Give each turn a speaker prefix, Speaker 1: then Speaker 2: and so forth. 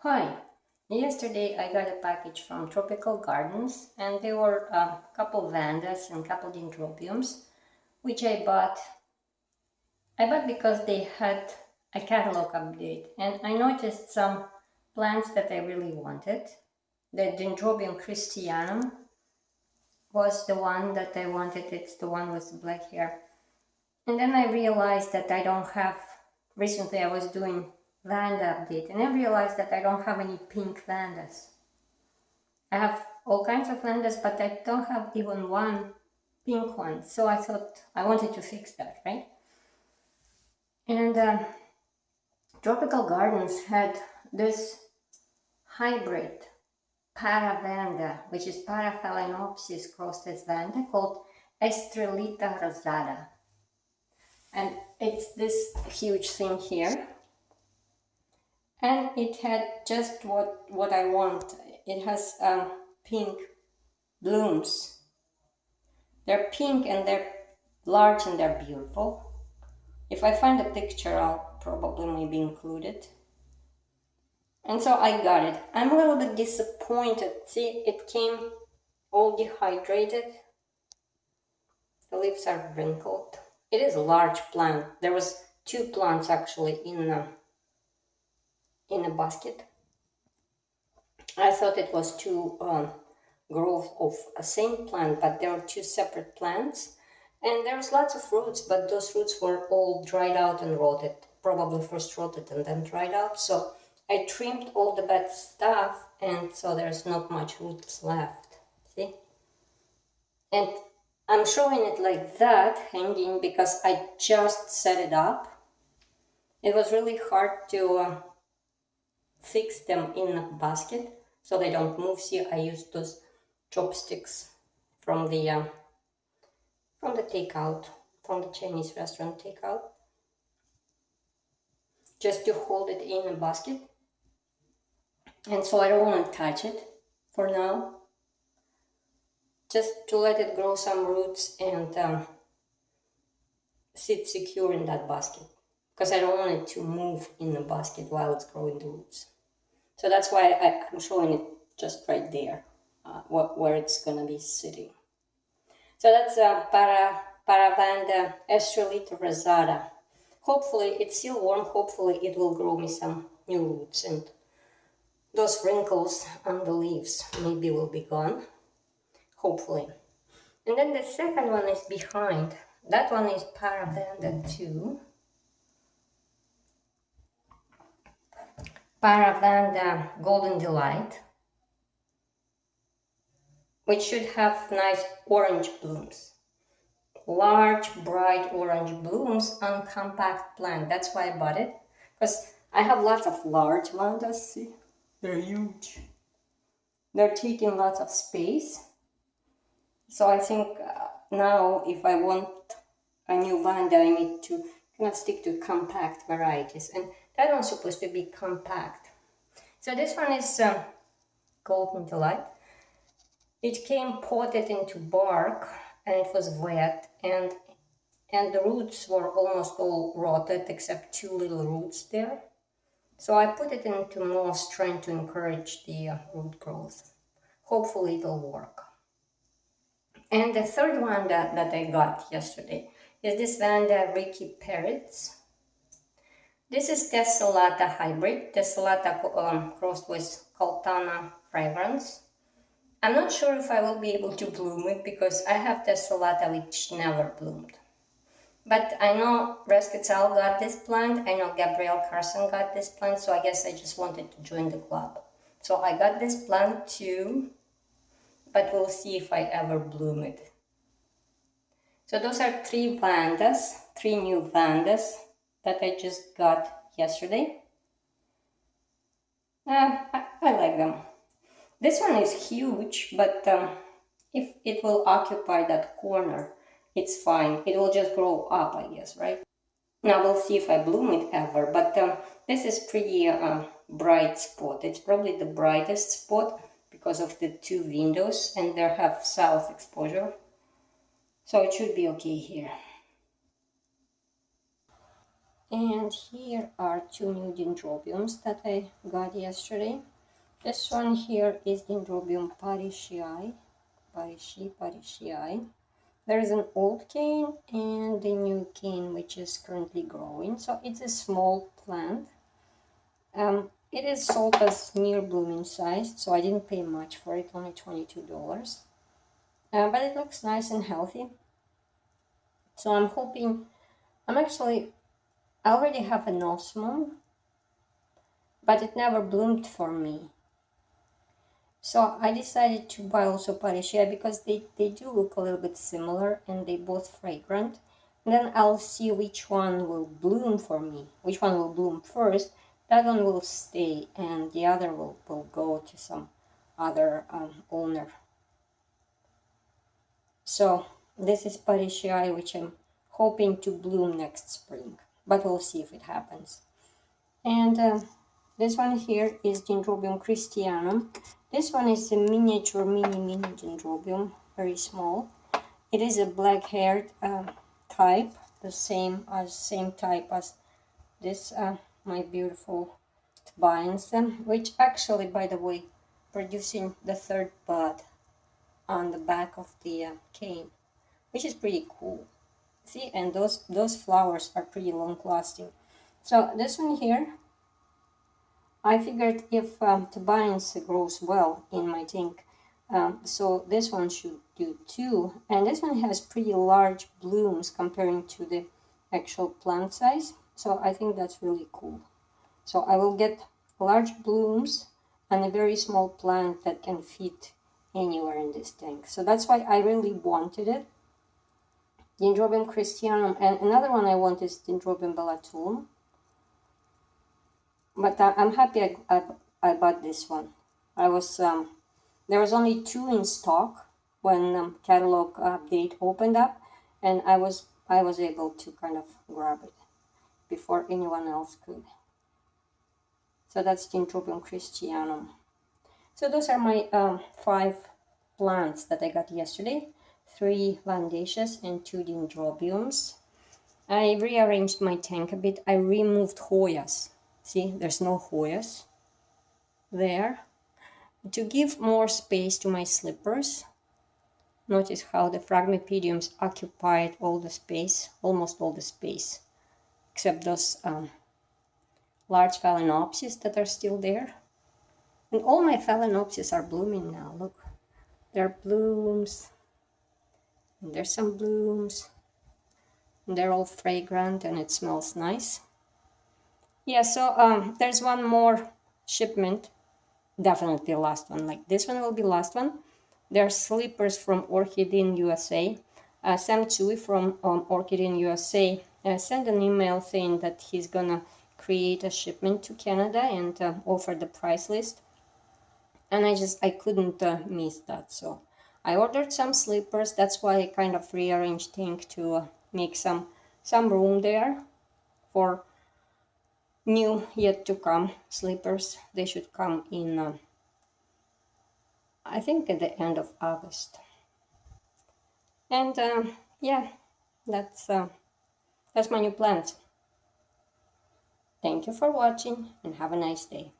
Speaker 1: Hi, yesterday I got a package from Tropical Gardens and there were a couple Vandas and a couple Dendrobiums which I bought. I bought because they had a catalog update and I noticed some plants that I really wanted. The Dendrobium christyanum was the one that I wanted. It's the one with the black hair. And then I realized that I don't have, recently I was doing Vanda update and I realized that I don't have any pink Vandas. I have all kinds of Vandas, but I don't have even one pink one. So I thought I wanted to fix that, right? And Tropical Gardens had this hybrid Paravanda, which is Paraphalaenopsis crossed as Vanda, called Estrellita Rosada. And it's this huge thing here. And it had just what I want. It has pink blooms. They're pink and they're large and they're beautiful. If I find a picture, I'll probably maybe include it. And so I got it. I'm a little bit disappointed. See, it came all dehydrated. The leaves are wrinkled. It is a large plant. There was 2 plants actually in a basket. I thought it was 2 growth of a same plant, but there are 2 separate plants. And there was lots of roots, but those roots were all dried out and rotted. Probably first rotted and then dried out. So I trimmed all the bad stuff, and so there's not much roots left. See? And I'm showing it like that, hanging, because I just set it up. It was really hard to fix them in a basket so they don't move. See, I used those chopsticks from the takeout, from the Chinese restaurant takeout, just to hold it in a basket. And so I don't want to touch it for now, just to let it grow some roots and sit secure in that basket, because I don't want it to move in the basket while it's growing the roots. So that's why I'm showing it just right there, where it's going to be sitting. So that's Paravanda Estrellita Rosada. Hopefully, it's still warm. Hopefully, it will grow me some new roots, and those wrinkles on the leaves maybe will be gone. Hopefully. And then the second one is behind. That one is Paravanda too. Paravanda Golden Delight, which should have nice orange blooms. Large, bright orange blooms on compact plant. That's why I bought it, because I have lots of large Vandas. See, they're huge. They're taking lots of space. So I think now if I want a new Vanda, I need to kind of stick to compact varieties. And that one's supposed to be compact. So this one is Golden Delight. It came potted into bark and it was wet, and the roots were almost all rotted except 2 little roots there. So I put it into moss, trying to encourage the root growth. Hopefully it'll work. And the third one that I got yesterday is this Vanda Ricky Perez. This is Tessellata hybrid, Tessellata crossed with Caltana fragrance. I'm not sure if I will be able to bloom it because I have Tessellata which never bloomed. But I know Resquetzal got this plant, I know Gabrielle Carson got this plant, so I guess I just wanted to join the club. So I got this plant too, but we'll see if I ever bloom it. So those are 3 Vandas, 3 new Vandas that I just got yesterday. I like them. This one is huge, but if it will occupy that corner, it's fine. It will just grow up, I guess, right? Now we'll see if I bloom it ever, but this is pretty bright spot. It's probably the brightest spot because of the 2 windows, and they have south exposure. So it should be okay here. And here are two new dendrobiums that I got yesterday. This one here is Dendrobium parishii. Parishii. There is an old cane and the new cane which is currently growing. So it's a small plant. It is sold as near blooming size, so I didn't pay much for it, only $22. But it looks nice and healthy. So I'm hoping, I already have an osmum, but it never bloomed for me. So I decided to buy also parishii because they do look a little bit similar and they both fragrant. And then I'll see which one will bloom for me, which one will bloom first. That one will stay and the other will go to some other owner. So this is parishii, which I'm hoping to bloom next spring, but we'll see if it happens. And this one here is Dendrobium christyanum. This one is a miniature mini dendrobium, very small. It is a black-haired type, the same type as this my beautiful Tubaeans, which actually, by the way, producing the third bud on the back of the cane, which is pretty cool. See, and those flowers are pretty long-lasting. So this one here, I figured if Tubaeans grows well in my tank, so this one should do too. And this one has pretty large blooms comparing to the actual plant size. So I think that's really cool. So I will get large blooms and a very small plant that can fit anywhere in this tank. So that's why I really wanted it. Dendrobium christyanum, and another one I want is Dendrobium bellatum. But I'm happy I bought this one. There was only two in stock when catalog update opened up, and I was able to kind of grab it before anyone else could. So that's Dendrobium christyanum. So those are my 5 plants that I got yesterday. 3 Vandaceas and 2 Dendrobiums. I rearranged my tank a bit. I removed Hoyas. See, there's no Hoyas there. To give more space to my slippers. Notice how the Phragmipediums occupied all the space, almost all the space, except those large Phalaenopsis that are still there. And all my Phalaenopsis are blooming now. Look, there are blooms, and there's some blooms. And they're all fragrant and it smells nice. Yeah, so there's one more shipment, definitely the last one. Like this one will be last one. They're slippers from Orchid in USA. Sam Tsui from Orchid in USA sent an email saying that he's gonna create a shipment to Canada and offer the price list. And I couldn't miss that, so I ordered some slippers. That's why I kind of rearranged things to make some room there for new yet to come slippers. They should come in I think at the end of August. And yeah, that's my new plans. Thank you for watching and have a nice day.